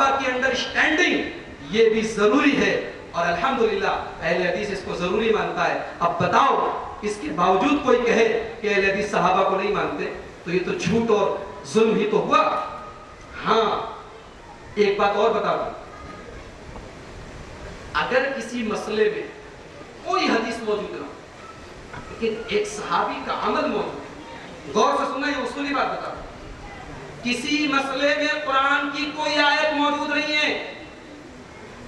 صحابہ کی انڈرسٹینڈنگ یہ بھی ضروری ہے، اور الحمدللہ اہل حدیث اس کو ضروری مانتا ہے۔ اب بتاؤ اس کے باوجود کوئی کہے کہ اہل حدیث صحابہ کو نہیں مانتے تو یہ تو جھوٹ اور ظلم ہی تو ہوا۔ ہاں ایک بات اور بتا دوں، اگر کسی مسئلے میں کوئی حدیث موجود نہ لیکن ایک صحابی کا عمل موجود ہے، غور سے سننا، یہ اصولی بات بتا دوں، کسی مسئلے میں قرآن کی کوئی آیت موجود نہیں ہے،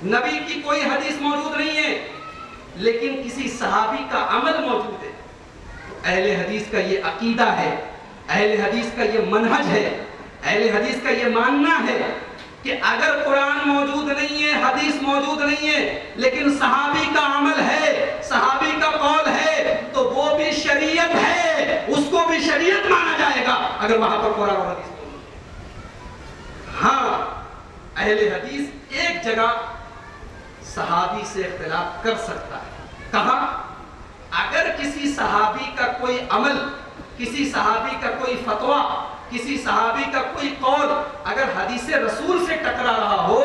نبی کی کوئی حدیث موجود نہیں ہے، لیکن کسی صحابی کا عمل موجود ہے، تو اہل حدیث کا یہ عقیدہ ہے، اہل حدیث کا یہ منہج ہے، اہل حدیث کا یہ ماننا ہے کہ اگر قرآن موجود نہیں ہے، حدیث موجود نہیں ہے، لیکن صحابی کا عمل ہے، صحابی کا قول ہے، تو وہ بھی شریعت ہے، اس کو بھی شریعت مانا جائے گا اگر وہاں پر قرآن اور حدیث موجود ہے۔ ہاں اہل حدیث ایک جگہ صحابی سے اختلاف کر سکتا ہے، کہاں؟ اگر کسی صحابی کا کوئی عمل، کسی صحابی کا کوئی فتویٰ، کسی صحابی کا کوئی قول اگر حدیث رسول سے ٹکرا رہا ہو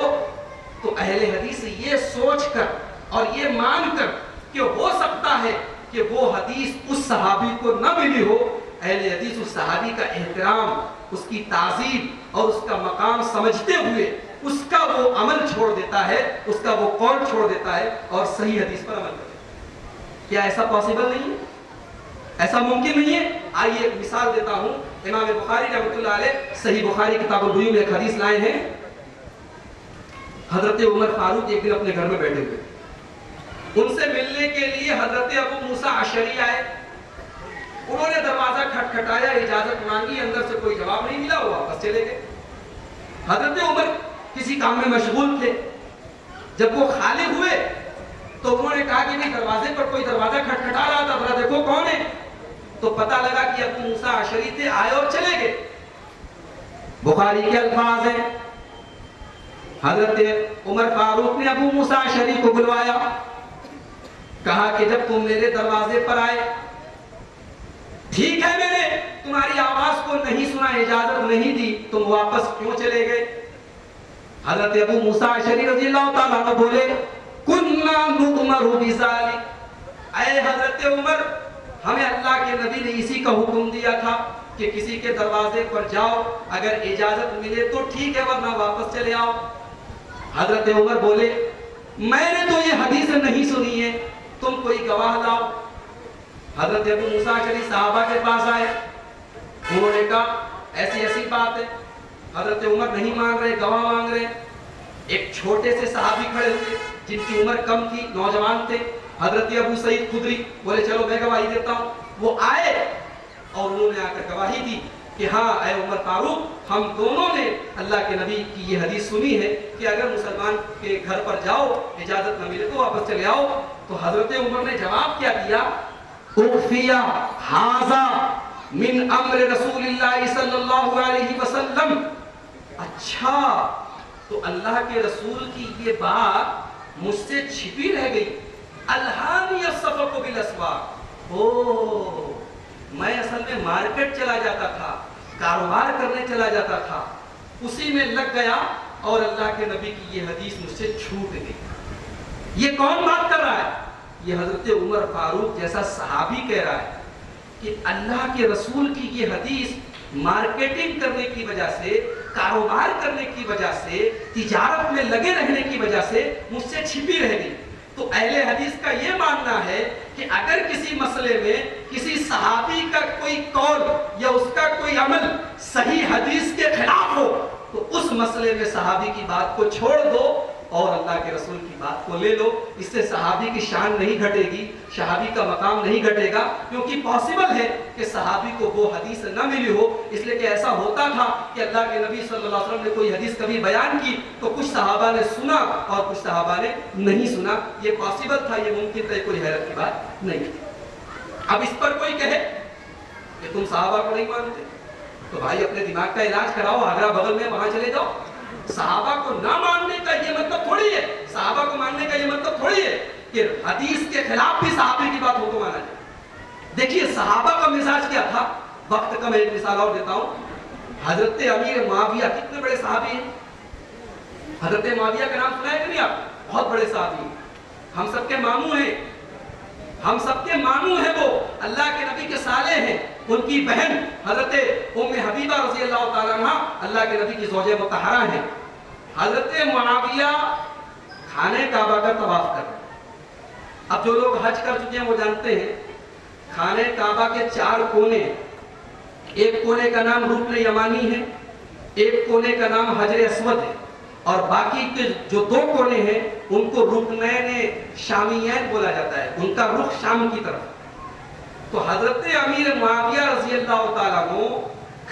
تو اہل حدیث یہ سوچ کر اور یہ مان کر کہ ہو سکتا ہے کہ وہ حدیث اس صحابی کو نہ ملی ہو، اہل حدیث اس صحابی کا احترام، اس کی تعظیم اور اس کا مقام سمجھتے ہوئے اس کا وہ عمل چھوڑ دیتا ہے، اس کا وہ قول چھوڑ دیتا ہے اور صحیح حدیث پر عمل کرتا ہے۔ کیا ایسا پاسبل نہیں ہے؟ ایسا ممکن نہیں ہے؟ آئیے ایک مثال دیتا ہوں۔ امام بخاری رحمۃ اللہ علیہ صحیح بخاری کتاب البیوع میں ایک حدیث لائے ہیں، حضرت عمر فاروق ایک دن اپنے گھر میں بیٹھے ہوئے، ان سے ملنے کے لیے حضرت ابو موسیٰ اشعری آئے، انہوں نے دروازہ کھٹکھٹایا، اجازت مانگی، اندر سے کوئی جواب نہیں ملا، وہ واپس چلے گئے۔ حضرت عمر کسی کام میں مشغول تھے، جب وہ خالی ہوئے تو انہوں نے کہا کہ نہیں، دروازے پر کوئی دروازہ کھٹکھٹا رہا تھا، ذرا دیکھو کون ہے۔ تو پتہ لگا کہ ابو موسیٰ اشعری تھے، آئے اور چلے گئے۔ بخاری کے الفاظ ہیں، حضرت عمر فاروق نے ابو موسیٰ اشعری کو بلوایا، کہا کہ جب تم میرے دروازے پر آئے، ٹھیک ہے میں نے تمہاری آواز کو نہیں سنا، اجازت نہیں دی، تم واپس کیوں چلے گئے؟ حضرت ابو موسیٰ اشعری رضی اللہ تعالیٰ عنہ بولے، کُنَّا نُؤْمَرُ بِذَلِكَ، اے حضرت عمر، ہمیں اللہ کے نبی نے اسی کا حکم دیا تھا کہ کسی کے دروازے پر جاؤ، اگر اجازت ملے تو ٹھیک ہے ورنہ واپس چلے آؤ۔ حضرت عمر بولے، میں نے تو یہ حدیث نہیں سنی ہے، تم کوئی گواہ لاؤ۔ حضرت ابو موسیٰ اشعری صحابہ کے پاس آئے، انہوں نے کہا ایسی ایسی بات ہے۔ حضرت عمر نہیں مان رہے، گواہ مانگ رہے۔ ایک چھوٹے سے صحابی کھڑے ہوئے جن کی عمر کم تھی، نوجوان تھے، حضرت ابو سعید خدری، بولے چلو میں گواہی دیتا ہوں۔ وہ آئے اور انہوں نے آ کر گواہی دی کہ ہاں اے عمر فاروق، ہم دونوں نے اللہ کے نبی کی یہ حدیث سنی ہے کہ اگر مسلمان کے گھر پر جاؤ، اجازت نہ ملے تو واپس چلے آؤ۔ تو حضرت عمر نے جواب کیا دیا، اُخْفِيَ هَذَا مِنْ أَمْرِ رسول اللہ صلی اللہ علیہ وسلم۔ اچھا، تو اللہ کے رسول کی یہ بات مجھ سے چھپی رہ گئی۔ الہانی الصفق بالاسواق، میں اصل میں مارکیٹ چلا جاتا تھا، کاروبار کرنے چلا جاتا تھا، اسی میں لگ گیا اور اللہ کے نبی کی یہ حدیث مجھ سے چھوٹ گئی۔ یہ کون بات کر رہا ہے؟ یہ حضرت عمر فاروق جیسا صحابی کہہ رہا ہے کہ اللہ کے رسول کی یہ حدیث مارکیٹنگ کرنے کی وجہ سے، کاروبار کرنے کی وجہ سے، تجارت میں لگے رہنے کی وجہ سے مجھ سے چھپی رہ گئی۔ تو اہل حدیث کا یہ ماننا ہے کہ اگر کسی مسئلے میں کسی صحابی کا کوئی قول یا اس کا کوئی عمل صحیح حدیث کے خلاف ہو تو اس مسئلے میں صحابی کی بات کو چھوڑ دو اور اللہ کے رسول کی بات کو لے لو۔ اس سے صحابی کی شان نہیں گھٹے گی، صحابی کا مقام نہیں گھٹے گا، کیونکہ پاسبل ہے کہ صحابی کو وہ حدیث نہ ملی ہو۔ اس لیے کہ ایسا ہوتا تھا کہ اللہ کے نبی صلی اللہ علیہ وسلم نے کوئی حدیث کبھی بیان کی تو کچھ صحابہ نے سنا اور کچھ صحابہ نے نہیں سنا۔ یہ پاسبل تھا، یہ ممکن تھا، کوئی حیرت کی بات نہیں تھی۔ اب اس پر کوئی کہے کہ تم صحابہ کو نہیں مانتے تو بھائی اپنے دماغ کا علاج کراؤ، آگرہ بغل میں وہاں چلے جاؤ۔ صحابہ کو نہ ماننے کا یہ مطلب تھوڑی ہے، صحابہ کو ماننے کا یہ مطلب تھوڑی ہے کہ حدیث کے خلاف بھی صحابی کی بات ہو تو مانا جائے۔ دیکھیے صحابہ کا مزاج کیا تھا، وقت کا میں ایک مثال اور دیتا ہوں۔ حضرت امیر معاویہ کتنے بڑے صحابی ہیں، حضرت معاویہ کا نام سنا ہے کہ نہیں آپ؟ بہت بڑے صحابی، ہم سب کے ماموں ہیں، ہم سب کے ماموں ہیں، وہ اللہ کے نبی کے سالے ہیں۔ ان کی بہن حضرت ام حبیبہ رضی اللہ تعالیٰ عنہ اللہ کے نبی کی زوجہ مطہرہ ہیں۔ حضرت معاویہ خانہ کعبہ کا طواف کر رہے ہیں۔ اب جو لوگ حج کر چکے ہیں وہ جانتے ہیں خانہ کعبہ کے 4 کونے، ایک کونے کا نام رکن یمانی ہے، ایک کونے کا نام حجر اسود ہے، اور باقی کے جو 2 کونے ہیں ان کو رکنین شامیین بولا جاتا ہے، ان کا رخ شام کی طرف۔ تو حضرت امیر معاویہ رضی اللہ تعالیٰ عنہ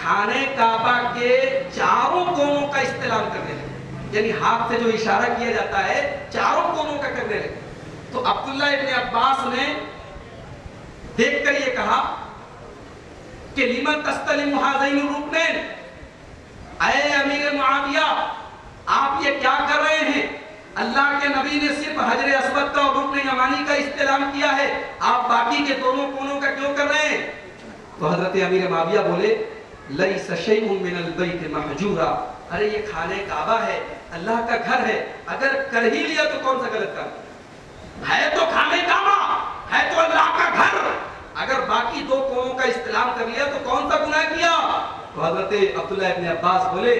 خانہ کعبہ کے 4 کونوں کا استعلام کرنے لگے، یعنی ہاتھ سے جو اشارہ کیا جاتا ہے 4 کونوں کا کرنے لگے۔ تو عبداللہ ابن عباس نے دیکھ کر یہ کہا کہ لمن تستلم هذین الرکنین، اے امیر معاویہ آپ یہ کیا کر رہے ہیں؟ اللہ کے نبی نے صرف حجر اسود کا اور رکن یمانی کا استعلام کیا ہے، آپ باقی کے دونوں کونوں کا کیوں کر رہے ہیں؟ تو حضرت امیر معاویہ بولے لیس شیء من البیت محجورا، ارے یہ خانہ کعبہ ہے، اللہ کا گھر ہے، اگر کر ہی لیا تو کون سا غلط کام ہے؟ تو خانہ کعبہ ہے، تو اللہ کا گھر، اگر باقی 2 کونوں کا استعلام کر لیا تو کون سا گناہ کیا؟ تو حضرت عبداللہ ابن عباس بولے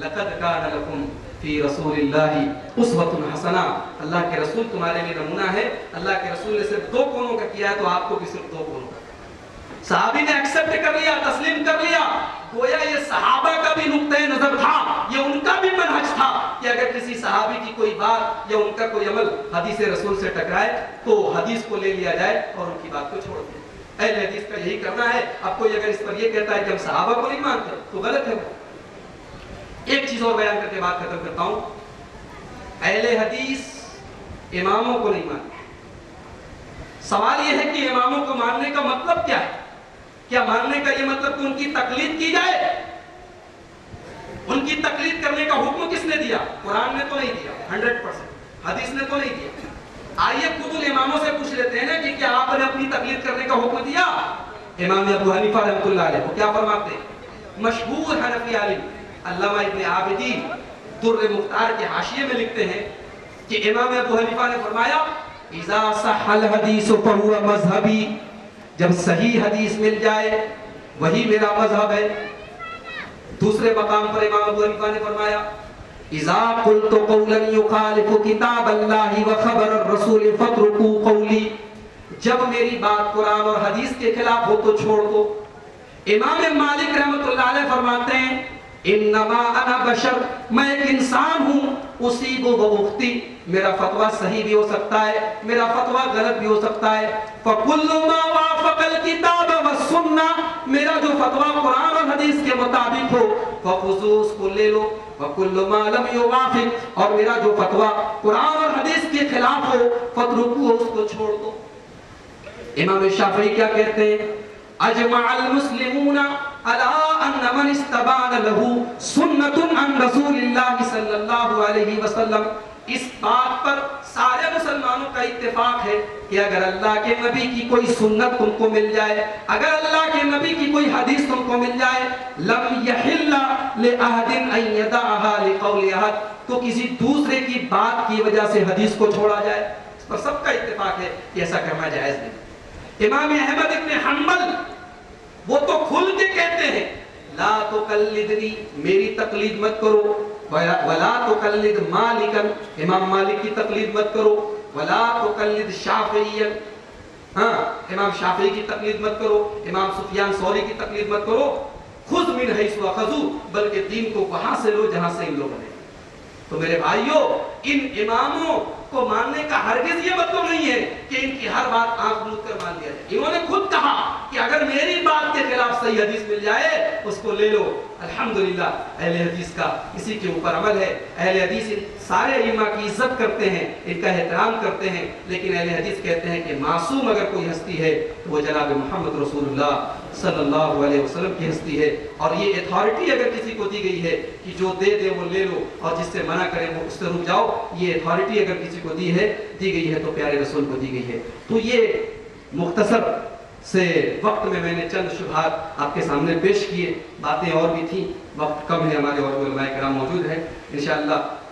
لقد کان لکم فی رسول اللہ اسوۃ حسنہ، اللہ کے رسول تمہارے لیے نمونہ ہے، اللہ کے رسول نے صرف 2 کونوں کا کیا ہے تو آپ کو بھی صرف 2 کونوں کا۔ صحابی نے ایکسپٹ کر لیا، تسلیم کر لیا، گویا یہ صحابہ کا بھی نقطہ نظر تھا، یہ ان کا بھی منہج تھا کہ اگر کسی صحابی کی کوئی بات یا ان کا کوئی عمل حدیث رسول سے ٹکرائے تو حدیث کو لے لیا جائے اور ان کی بات کو چھوڑ دیا۔ اہل حدیث کا یہی کرنا ہے۔ اب کوئی اگر اس پر یہ کہتا ہے کہ ہم صحابہ کو نہیں مانتے تو غلط ہے۔ ایک چیز اور بیان کر کے بات ختم کرتا ہوں، اہل حدیث اماموں کو نہیں مانتے۔ سوال یہ ہے کہ اماموں کو ماننے کا مطلب کیا ہے؟ کیا ماننے کا یہ مطلب کہ ان کی تقلید کی جائے؟ ان کی تقلید کرنے کا حکم کس نے دیا؟ قرآن نے تو نہیں دیا 100%، حدیث نے تو نہیں دیا۔ آئیے خود اماموں سے پوچھ لیتے ہیں نا کہ کیا آپ نے اپنی تقلید کرنے کا حکم دیا؟ امام ابو حنیفہ رحمۃ اللہ علیہ کو کیا فرماتے ہیں؟ مشہور حنفی عالم علامہ ابن عابدین در مختار کے حاشیے میں لکھتے ہیں کہ امام ابو حنیفہ نے فرمایا اذا صح الحدیث فهو مذہبی، جب صحیح حدیث مل جائے وہی میرا مذہب ہے۔ دوسرے مقام پر امام ابو حنیفہ نے فرمایا اذا قلت قولا يخالف کتاب اللہ وخبر الرسول فاتركوا قولی، جب میری بات قرآن اور حدیث کے خلاف ہو تو چھوڑ دو۔ امام مالک رحمۃ اللہ علیہ فرماتے ہیں انما انا بشر، میں ایک انسان ہوں، اصیب و اختی، میرا فتویٰ صحیح بھی ہو سکتا ہے، میرا فتویٰ غلط بھی ہو سکتا ہے۔ فَكُلُّ مَا وَافَقَ الْكِتَابَ وَالسُّنَّةَ، میرا جو فتویٰ قرآن اور حدیث کے مطابق ہو فَخُذُوهُ، اس کو لے لو۔ وَكُلُّ مَا لَمْ يُوَافِقْ، اور میرا جو فتویٰ قرآن اور حدیث کے خلاف ہو فَاتْرُكُوهُ، اس کو چھوڑ دو۔ امام شافعی کیا کہتے ہیں؟ اجمع المسلمون على ان من استبان له سنة عن رسول اللہ صلی اللہ علیہ وسلم، اس بات پر سارے مسلمانوں کا اتفاق ہے کہ اگر اللہ کے نبی کی کوئی سنت تم کو مل جائے، اگر اللہ کے نبی کی کوئی حدیث تم کو مل جائے، لم يحل لأحد ان يدعها لقول احد، تو کسی دوسرے کی بات کی وجہ سے حدیث کو چھوڑا جائے، اس پر سب کا اتفاق ہے کہ ایسا کرنا جائز نہیں۔ امام احمد ابن حنبل وہ تو کھل کے کہتے ہیں لا تقلدنی، میری تقلید مت کرو، ولا تقلد مالکا، امام مالک کی تقلید مت کرو، ولا تقلد شافعیا، ہاں امام شافعی کی تقلید مت کرو، امام سفیان ثوری کی تقلید مت کرو، خذ من حیث اخذوا، بلکہ دین کو وہاں سے لو جہاں سے ان لوگوں نے۔ تو میرے بھائیوں، ان اماموں کو ماننے کا ہرگز یہ مطلب نہیں ہے کہ ان کی ہر بات آنکھ بند کر مان لیا جائے۔ انہوں نے خود کہا کہ اگر میری بات کے خلاف صحیح حدیث مل جائے اس کو لے لو۔ الحمدللہ اہل حدیث کا اسی کے اوپر عمل ہے۔ اہل حدیث سارے ائمہ کی عزت کرتے ہیں، ان کا احترام کرتے ہیں، لیکن اہل حدیث کہتے ہیں کہ معصوم اگر کوئی ہستی ہے تو وہ جناب محمد رسول اللہ صلی اللہ علیہ وسلم کی ہستی ہے، اور یہ اتھارٹی اگر کسی کو دی گئی ہے کہ جو دے دے وہ لے لو اور جس سے منع کرے وہ اس سے رک جاؤ، یہ اتھارٹی اگر کسی کو دی گئی ہے تو پیارے رسول کو دی گئی ہے۔ تو یہ مختصر سے وقت میں نے چند شبہات آپ کے سامنے پیش کیے، باتیں اور بھی تھیں، وقت کم ہے ہمارے اور علماء کرام موجود ہیں، انشاءاللہ